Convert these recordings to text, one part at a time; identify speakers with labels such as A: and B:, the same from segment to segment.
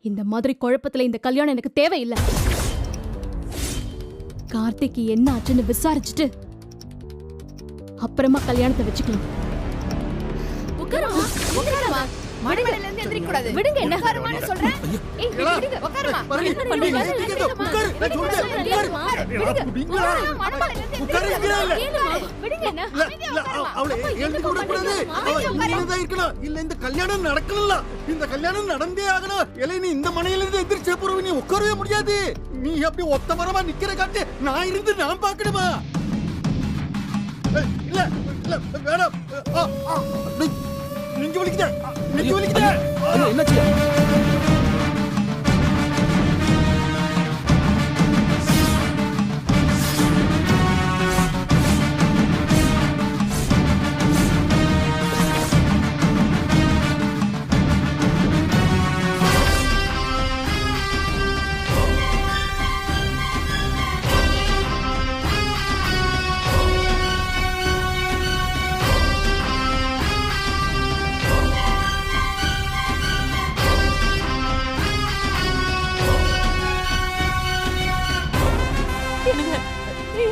A: இந்த மாதிரி குழப்பத்துல இந்த கல்யாணம் எனக்கு தேவையில்லை. கார்த்திக்கு என்ன ஆச்சுன்னு விசாரிச்சுட்டு அப்புறமா கல்யாணத்தை வச்சுக்கலாம்.
B: மடிமேல இருந்து எந்திரிக்க கூடாது.
A: விடுங்க, என்ன
B: உட்காருமான்னு சொல்றேன். ஏய் விடுங்க, உட்காருமா.
C: என்ன பண்ணீங்க? உட்காரு, நான் சொல்றேன்.
A: விடுங்க என்ன?
C: அவளை எழுந்து கூட கூடாது. அவ இருக்கணும். இல்ல இந்த கல்யாணம் நடக்கல. இந்த கல்யாணம் நடந்தே ஆகணும். இல்லை நீ இந்த மனையில இருந்து எந்திரிச்சே போறவ நீ உட்காரவே முடியாது. நீ அப்படி ஒத்த மரமா நிக்கிற காட்டு நான் இருந்து நான் பாக்கணுமா? இல்ல இல்ல வேணாம். நெஞ்சு வலிக்குதே, நெஞ்சு வலிக்குதே.
D: என்னாச்சு?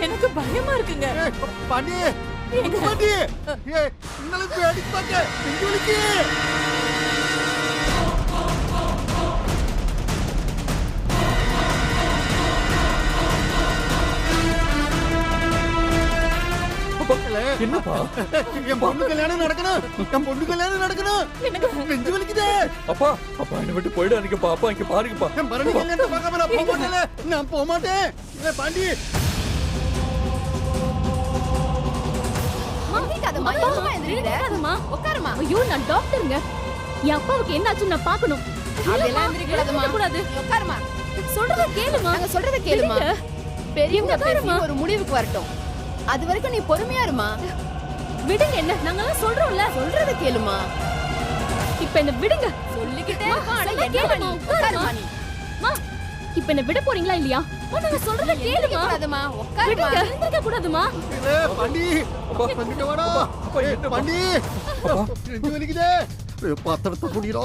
B: எனக்கு பயமா இருக்குங்க.
C: பாண்டி பாண்டி இன்னல பேடி பாக்க நெஞ்சு வலிக்கு.
D: என்னப்பா?
C: என் பொண்ணு கல்யாணம் நடக்கணும். என் பொண்ணு கல்யாணம் நடக்கணும். நெஞ்சு வலிக்குதே.
D: அப்பா அப்பா என்ன விட்டு போயிடாதீங்கப்பா. அப்பா இங்க பாருங்கப்பா.
C: என் பரணி கல்யாணத்தை பார்க்காம நான் போக மாட்டேன். நான் போக மாட்டேன். இல்ல பாண்டி
A: உட்காருமா. ஐயோ நான் டாக்டருங்க. என் அப்பாவுக்கு என்ன ஆச்சுன்னு நான் பார்க்கணும்.
B: அதெல்லாம் எந்திரிக்க கூடாது. உட்காருமா.
A: சொல்றத கேளுமா.
B: நாங்க சொல்றத கேளுமா. பெரியவங்க பேசி ஒரு முடிவுக்கு வரட்டும். அது வரைக்கும் நீ பொறுமையா இருமா.
A: விடுங்க என்ன? நாங்க எல்லாம் சொல்றோம்ல.
B: சொல்றத கேளுமா.
A: இப்ப என்ன விடுங்க.
B: சொல்லிக்கிட்டே இருக்கோம். அட கேளுமா. உட்காருமா நீ.
A: மா இப்ப என்ன விட போறீங்களா இல்லையா? நாங்க சொல்றத கேளுமா.
B: கூடாதுமா. உட்காருமா.
A: எந்திரிக்க கூடாதுமா.
C: இல்ல பாண்டி அப்பா வந்துட்டு வாடா.
D: அப்பா என்ன
C: பாண்டி நெஞ்சு வலிக்குதே. பாத்திரத்தை புடிடா.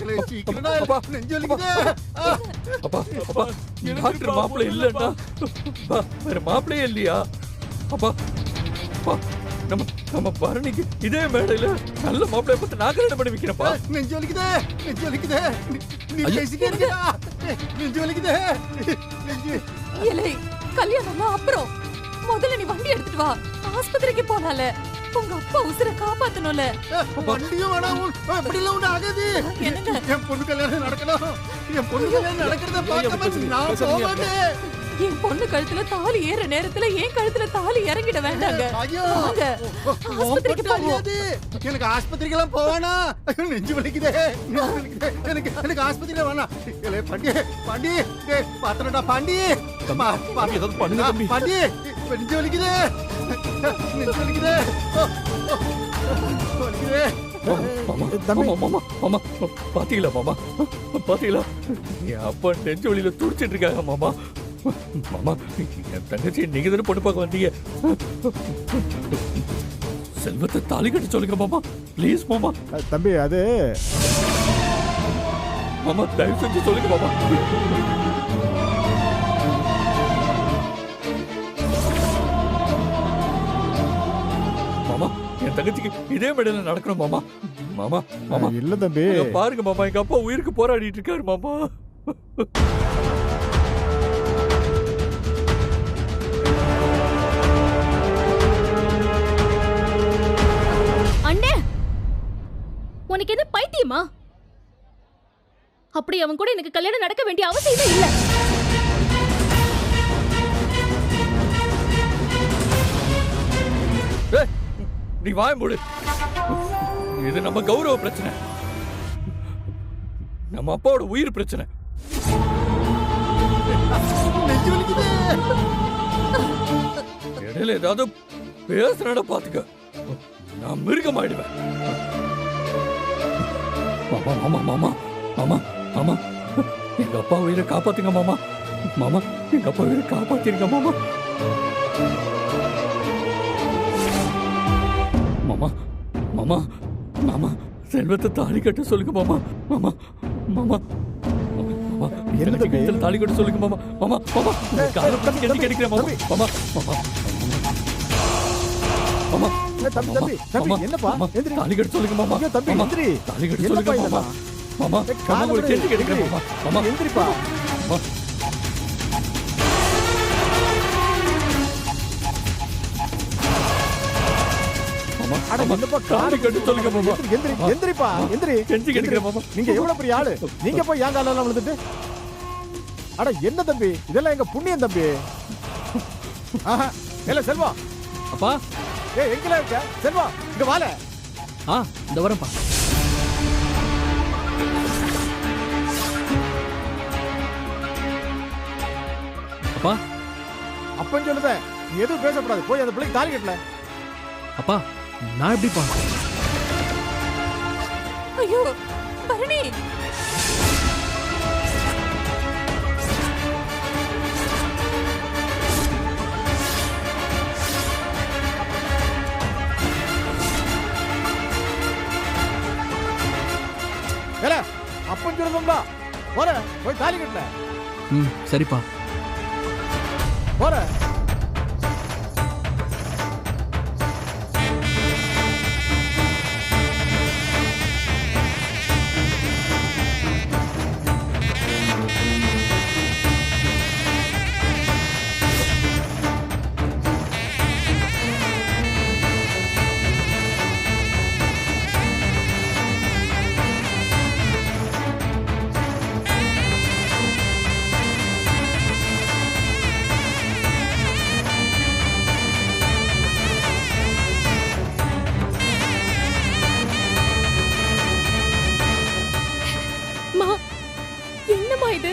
C: இல்ல சீக்கிரமா நெஞ்சு வலிக்குதே.
D: அப்பா அப்பா டாக்டர் மாப்பிள்ளை இல்லன்னா வேற மாப்பிள்ளையே இல்லையா? அப்பா அப்பா நம்ம நம்ம பரணிக்கு இதே மேடையில நல்ல மாப்பிள்ளைய பார்த்து நான் கல்யாணம் பண்ணி வைக்கிறேன்ப்பா.
C: நெஞ்சு வலிக்குதே, நெஞ்சு வலிக்குதே. நீ பேசிட்டே இருக்கா? நெஞ்சு வலிக்குதே. நெஞ்சு
B: இல்லை கல்யாணமா அப்புறம் முதல்ல நீ வண்டி எடுத்துட்டு வா. ஆஸ்பத்திரிக்கு போனால உங்க அப்பா உசுரை காப்பாத்தணும்ல.
C: வண்டியும் வேணாம். அப்படி எல்லாம் ஒண்ணு ஆகாது. என் பொண்ணு கல்யாணம் நடக்கணும். என் பொண்ணு கல்யாணம் நடக்கிறத பார்க்காம நான் போக மாட்டேன்.
B: என் பொண்ணு கழுத்துல தாலி ஏற நேரத்துல என் கழுத்துல தாலி இறங்கிட வேண்டாங்க.
C: ஐயோ
B: ஆஸ்பத்திரிக்கு போவோம்.
C: எனக்கு ஆஸ்பத்திரிக்கு எல்லாம் போவானா? நெஞ்சு வலிக்குதே. எனக்கு எனக்கு ஆஸ்பத்திரியில வேணாம். பாண்டி பாண்டி பாத்திரடா பாண்டி.
D: ஏதாவது பண்ணுங்க தம்பி.
C: பாண்டி நெஞ்சு வலிக்குதே. நெஞ்சு வலிக்குதே. வலிக்குதே.
D: மாமா பாத்தீங்களா மாமா? பாத்தீங்களா என் அப்பா நெஞ்சு வலியில துடிச்சிட்டு இருக்காங்க மாமா. மாமா என் தங்கச்சி நீங்க தானே பொண்ணு பார்க்க வந்தீங்க. செல்வத்தை தாலி கட்டி சொல்லுங்க மாமா. ப்ளீஸ் மாமா.
E: தம்பி அது
D: மாமா தயவு செஞ்சு சொல்லுங்க மாமா. மாமா என் தங்கச்சிக்கு இதே மேடையில நடக்கணும் மாமா. மாமா மாமா
E: இல்ல தம்பி.
D: பாருங்க மாமா எங்க அப்பா உயிருக்கு போராடிட்டு இருக்காரு மாமா.
A: அண்ணே உனக்கு என்ன பைத்தியமா? அப்படி அவன் கூட எனக்கு கல்யாணம் நடக்க வேண்டிய அவசியமே இல்ல.
D: நீ வாய மூடு. இது நம்ம கௌரவ பிரச்சனை. நம்ம அப்பாவோட உயிர் பிரச்சனை. இடையில ஏதாவது பேசுறத பாத்துக்க நான் மிருகமாயிடுவேன். மாமா மாமா மாமா மாமா மாமா எங்க அப்பா உயிரை காப்பாத்துங்க மாமா. மாமா எங்க அப்பா உயிரை காப்பாத்திருங்க மாமா. மாமா மாமா மாமா செல்வத்தை தாலி கட்ட சொல்லுங்க மாமா. மாமா மாமா எனக்கு கழுத்துல தாலி கட்ட சொல்லுங்க மாமா. மாமா மாமா காலை பிடிச்சு கெஞ்சி கேட்கிறேன் மாமா. மாமா மாமா மாமா
E: தம்பி தம்பி தம்பி என்னப்பா எந்திரி.
D: தாலி கட்ட சொல்லுங்க மாமா.
E: ஐயோ தம்பி எந்திரி.
D: தாலி கட்ட சொல்லுங்க மாமா. மாமா மாமா ஒரு கெஞ்சி கேட்கிறேன் மாமா. மாமா
E: எந்திரிப்பா.
D: மாமா
E: அட என்னப்பா
D: தாலி கட்ட சொல்லுங்க மாமா.
E: எந்திரி எந்திரிப்பா எந்திரி.
D: கெஞ்சி கேட்கிறேன் மாமா.
E: நீங்க எவ்வளவு பெரிய ஆளு, நீங்க போய் ஏன் காலெல்லாம் விழுந்துட்டு. அட என்ன தம்பி இதெல்லாம் எங்க புண்ணியம் தம்பி. ஆஹா இல்ல செல்வா.
F: அப்பா
E: ஏய் எங்கல இருக்க செல்வா, இங்க வால.
F: இந்த வரேன்ப்பா. அப்பா
E: அப்பன்னு சொல்லுதேன், நீ எதுவும் பேசக்கூடாது. போய் அந்த பிள்ளைக்கு தாலி கட்டல.
F: அப்பா நான் எப்படிப்பா?
B: ஐயோ பரணி,
E: ஏல அப்பன்னு சொல்லுதோம்டா. போற போய் தாலி கட்டல.
F: சரிப்பா.
E: போற.
A: மா என்னம்மா இது?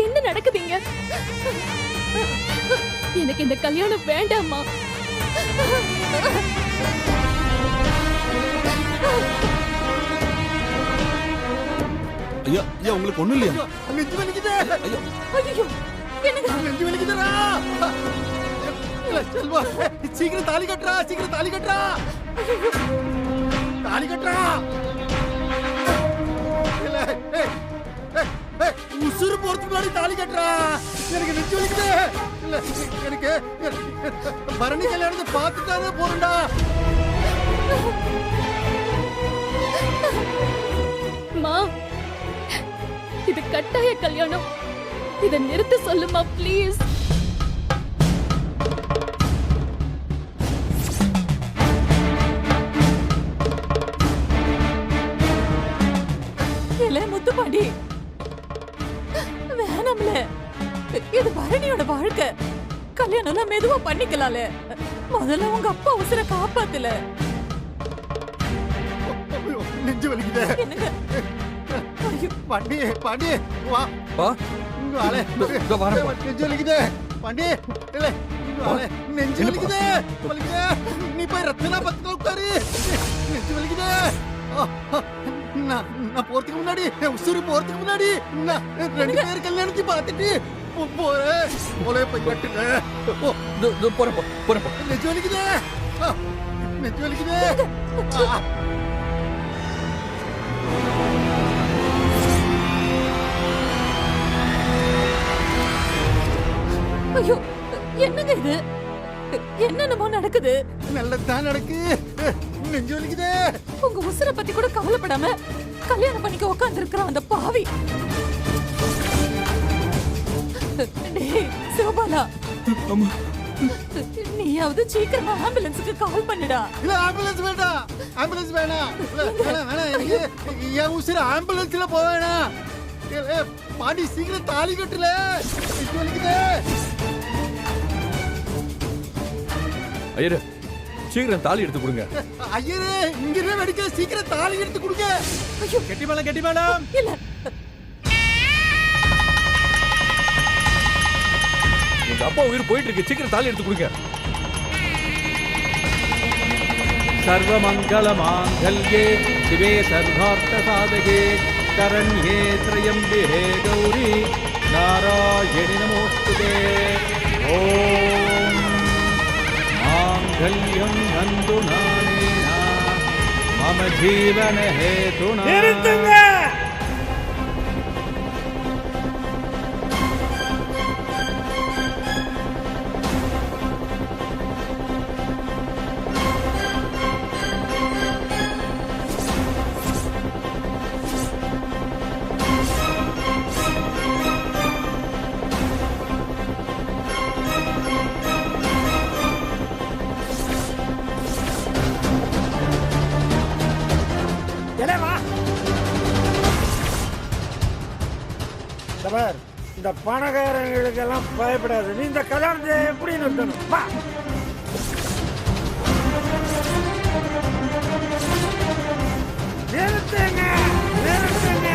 A: என்ன நடக்குதுங்க? எனக்கு இந்த கல்யாணம் வேண்டாம்மா.
C: ஐயா ஐயா உங்களுக்கு ஒண்ணும் இல்லையா? நெஞ்சு வலிக்குதே.
B: ஐயோ என்னங்க
C: நெஞ்சு வலிக்குதுடா. செல்வா சீக்கிரம் தாலி கட்டுறா, சீக்கிரம் தாலி கட்டுறா, தாலி கட்டுறா. இல்ல உசுறு போறதுக்கு முன்னாடி தாலி கட்டுறா. எனக்கு நெஞ்சு வலிக்குது. இல்ல எனக்கு பரணி கல்யாணத்தை பார்த்துட்டாவே போறேன்டா.
A: மா இது கட்டாய கல்யாணம். இத நிறுத்த சொல்லுமா ப்ளீஸ்.
B: இல்ல முத்துப்பாண்டி, வேணாம்ல. இது பரணியோட வாழ்க்கை. கல்யாணம் எல்லாம் மெதுவா பண்ணிக்கலாம்ல. முதல்ல உங்க அப்பா உசுர காப்பாத்துல.
C: நெஞ்சு வலிக்குதே.
B: என்னங்க ஐயோ
C: பாண்டி பாண்டி வா
D: பா
C: இங்க வாலே.
D: இதோ வரேன்.
C: நெஞ்சு வலிக்குதே பாண்டி. இல்ல இங்க வாலே. நெஞ்சு வலிக்குதே வலிக்குதே. நீ போய் ரத்னா பக்கத்துல உட்காரு. நெஞ்சு வலிக்குதே. நான் போறதுக்கு முன்னாடி, உசுறு போறதுக்கு முன்னாடி நான் 2 பேர் கல்யாணத்தை பார்த்துட்டு போறேன். போலே போய் கட்டுங்க.
D: போறேன்.
C: நெஞ்சு வலிக்குதே. நெஞ்சு வலிக்குதே.
B: ஐயோ என்னங்க இது? என்னென்னமோ நடக்குது.
C: நல்லதான் நடக்கு. நெஞ்சு வலிக்குதே.
B: உங்க உசுர பத்தி கூட கவலைப்படாம கல்யாணம் பண்ணிக்க உட்கார்ந்து இருக்கிறான் அந்த பாவி. டேய் சிவபாலா, நீயாவது சீக்கிரமா ஆம்புலன்ஸுக்கு கால் பண்ணுடா.
C: இல்ல ஆம்புலன்ஸ் வேண்டாம், ஆம்புலன்ஸ் வேணாம். வேணாம் என் உசுர ஆம்புலன்ஸ்ல போவேனா. பாண்டி சீக்கிரம் தாலி கட்டல. நெஞ்சு வலிக்குதே.
D: ஐயரே சீக்கிரம் தாலி எடுத்து கொடுங்க.
C: ஐயரே இங்கே வெடிக்க, சீக்கிரம் தாலி எடுத்து கொடுங்க.
B: ஐயோ
F: கெட்டி மேடம்.
B: இல்ல
D: எங்க அப்பா உயிர் போயிட்டு இருக்கு. சீக்கிரம் தாலி எடுத்து கொடுங்க.
F: सर्वमंगल मांगल्ये शिवे सर्वार्थ साधके शरण्ये त्र्यंबके गौरी नारायणि नमोस्तुते. ओम मांगल्यं नन्दुनानेन मम जीवन हेतुना.
G: தபார் இந்த பணக்காரங்களுக்கெல்லாம் பயப்படாது. நீ இந்த கல்யாணத்தை எப்படி நிறுத்தணும்? வா. நிறுத்துங்க, நிறுத்துங்க.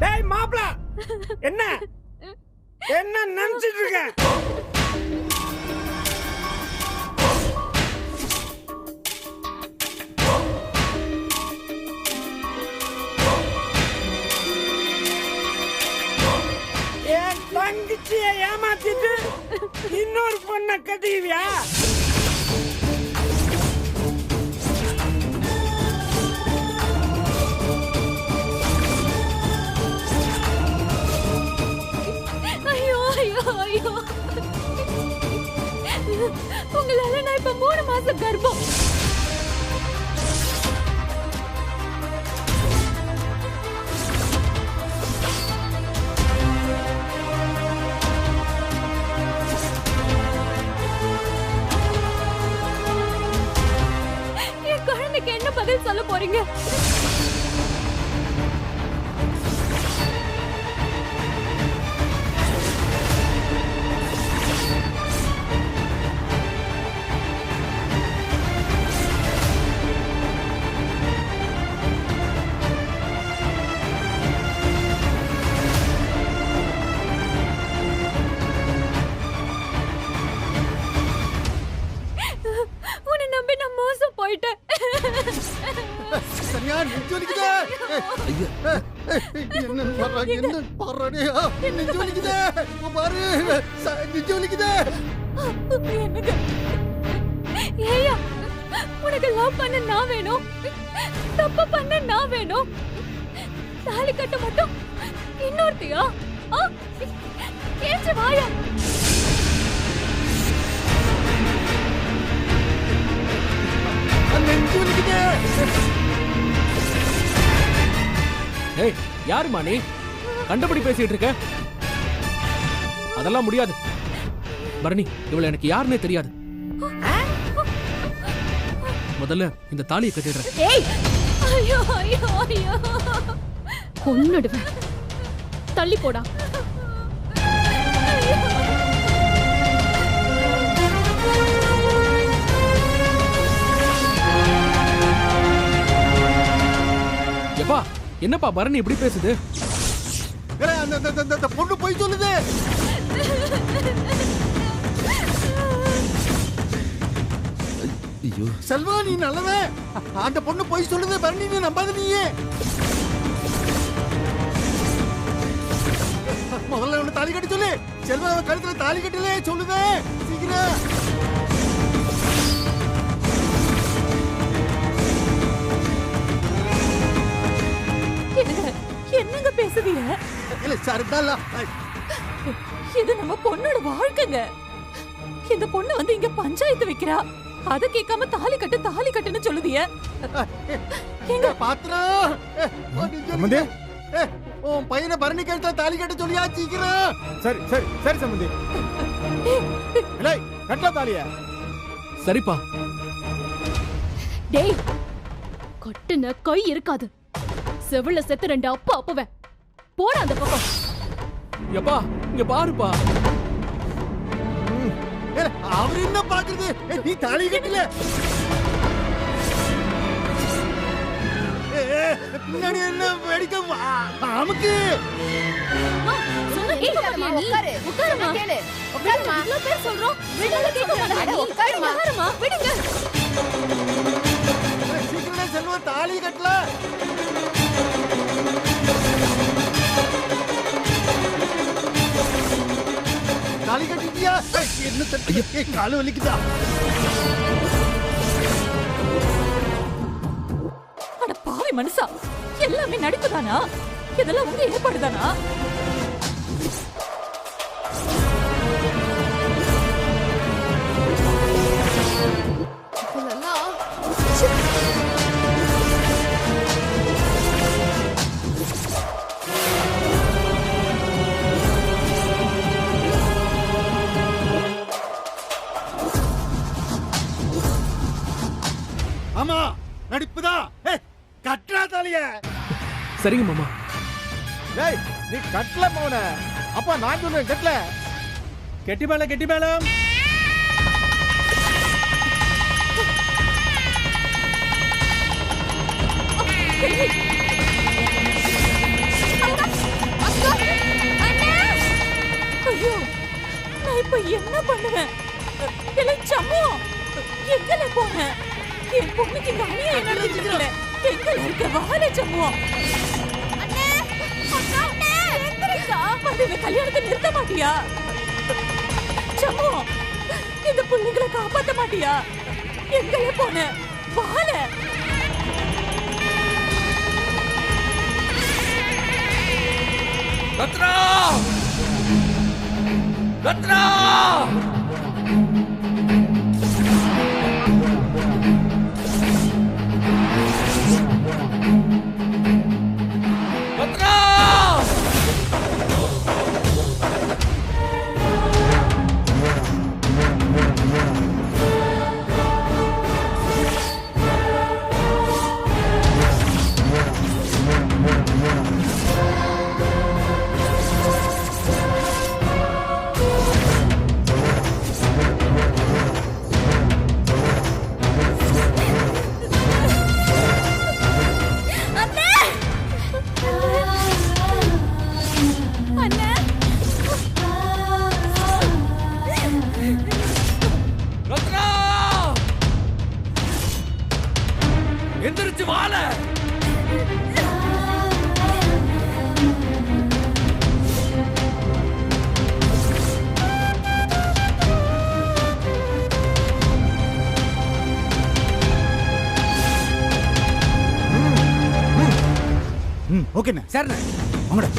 G: டேய் மாப்ள, என்ன என்ன நினைச்சிட்டு இருக்க? என் தங்கச்சியை ஏமாத்திட்டு இன்னொரு பொண்ணை கட்டிக்கிறியா?
B: ஐயோ ஐயோ ஐயோ, உங்களால நான் இப்ப 3 மாசம் கர்ப்பம். என் குழந்தைக்கு என்ன பதில் சொல்ல போறீங்க? உன்னை நம்பி நான் மோசம் போயிட்டேன்.
C: சரியா நெஞ்சு வலிக்குதே. என்ன பாரு, என்ன பாருடே, நெஞ்சு வலிக்குதே. பாரு, நெஞ்சு வலிக்குதே.
B: என்னங்க ஏயா, உனக்கு லவ் பண்ண நான் வேணும், தப்பு பண்ண நான் வேணும், தாலி கட்ட மட்டும் இன்னொருத்தியா? கேச்சு வாயா.
C: நெஞ்சு வலிக்குதே.
H: ஏய், யாருமா நீ? கண்டபடி பேசிட்டு இருக்க. அதெல்லாம் முடியாது பரணி, இவள எனக்கு யாருன்னே தெரியாது. முதல்ல இந்த தாலியை கட்டிடுறேன்.
B: ஏய், ஐயோ ஐயோ ஐயோ,
A: கொன்னுடுவேன். தள்ளி போடா.
H: எப்பா, என்னப்பா பரணி இப்படி பேசுது?
C: அந்த பொண்ணு போய் சொல்லுது.
F: ஐயோ
C: செல்வா, நீ நல்லவன். அந்த பொண்ணு போய் சொல்லுது. பரணி, நீ நம்பாத. நீயே முதல்ல அவனை தாலி கட்டி சொல்லு. செல்வா, அவன் கழுத்துல தாலி கட்டலே சொல்லுதே. சீக்கிரம்.
B: என்னங்க பேசுறீங்க?
C: இல்ல சரிதான்.
B: இது நம்ம பொண்ணோட வாழ்க்கைங்க. இந்த பொண்ணு வந்து இங்க பஞ்சாயத்து வைக்கிறா, அத கேட்காம தாலி கட்டுன்னு சொல்லுதிய.
C: எங்க பாத்திரம்
E: சம்பந்தி,
C: உன் பையனை பரணி கழுத்துல தாலி கட்ட சொல்லியா? சீக்கிரம்.
E: சரி சரி சரி சம்பந்தி. இல்லை, கட்டா தாலியா?
H: சரிப்பா.
A: டேய், கட்டுன கை இருக்காது. செவில செத்து 2 அப்பா அப்பவன். போட அந்த பக்கம்.
H: எப்பா, இங்க பாருப்பா.
C: அவர் என்ன பாக்குறது? நீ தாலி கட்டல. பின்னாடி என்ன வேடிக்கை? அமுக்கு.
A: சொன்னா கேட்க மாட்டியா நீ? உட்காருமா. உட்காருமா. இவ்ளோ பேர் சொல்றோம். விடுங்க, கேட்க மாட்டாங்க. உட்காருமா. விடுங்க.
C: சீக்கிரம் செல்வா, தாலி கட்டல. தாலி கட்டிட்டியா? என்ன தட்டு? காலு வலிக்குதா?
B: அட பாவி மனுஷா, எல்லாமே நடிப்புதானா? இதெல்லாம் உங்க ஏற்பாடுதானா?
H: சரிங்க மாமா.
E: டேய் நீ கட்டல மவன. அப்பா நான் சொல்றேன் கட்டல.
F: கெட்டி மேளம்.
B: ஐயோ நான் இப்ப என்ன பண்ணுவேன்? இல்லை சம்மு எங்கல போன? என் பொண்ணுக்கு இந்த அநியாயம் நடந்துச்சுல. எங்கல இருக்க வாழ சம்மு? அண்ணே அண்ணே எந்திரிக்கா. வந்து இந்த கல்யாணத்தை நிறுத்த மாட்டியா? சம்மு இந்த பிள்ளைங்களை காப்பாத்த மாட்டியா? எங்கல போன? வாழ
D: ரத்னா! ரத்னா! ரத்னா! எந்திரிச்சு வாழ.
E: ஓகேண்ணே.
F: சரிண்ணே.
E: வாங்கடா.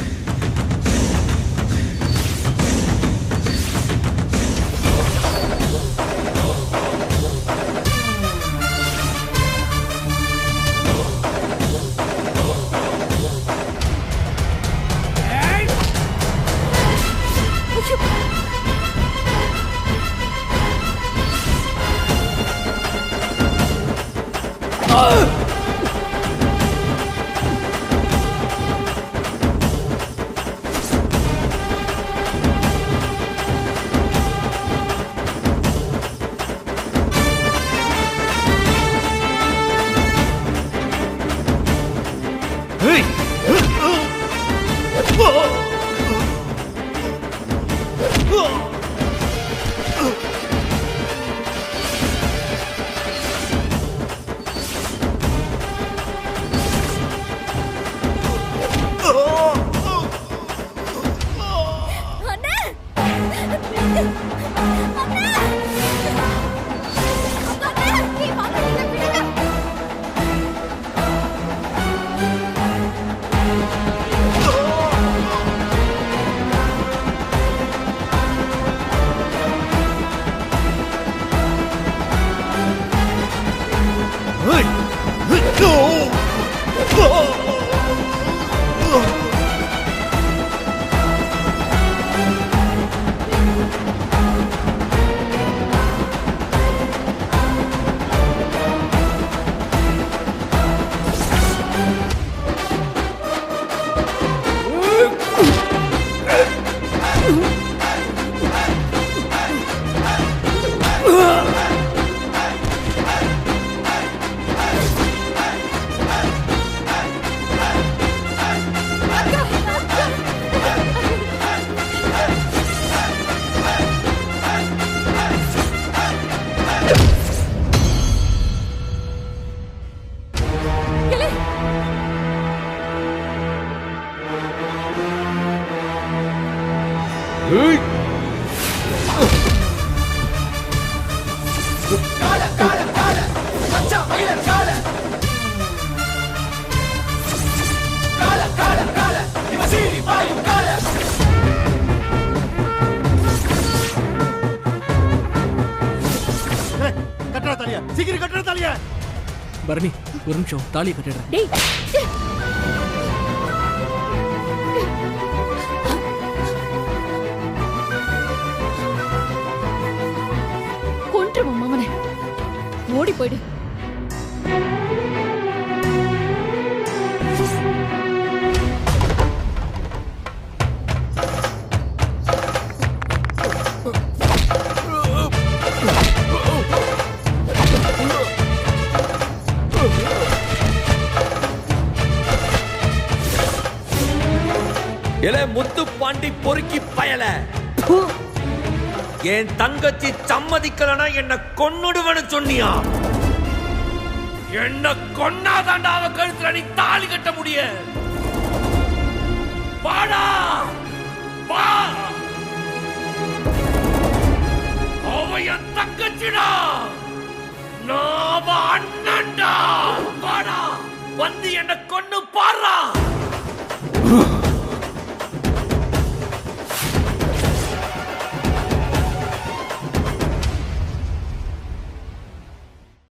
C: சீக்கிரம் கட்டுற தாலியா.
H: பரணி ஒரு நிமிஷம் தாலியை கட்டிடுறேன்.
B: டேய்
A: கொன்றுவோம் மாமனே. ஓடி போயிடு.
I: எலே முத்து பாண்டி பொறுக்கி பயல, என் தங்கச்சி சம்மதிக்கலனா என்ன கொன்னுடுவனு சொன்னியா? என்ன கொன்னாதாண்டா அவ கழுத்துல நீ தாலி கட்ட முடிய. வாடா வா, அவ என் தங்கச்சிடா, நான் அண்ணன்டா. வாடா வந்து என்ன கொன்னு பாடுறா.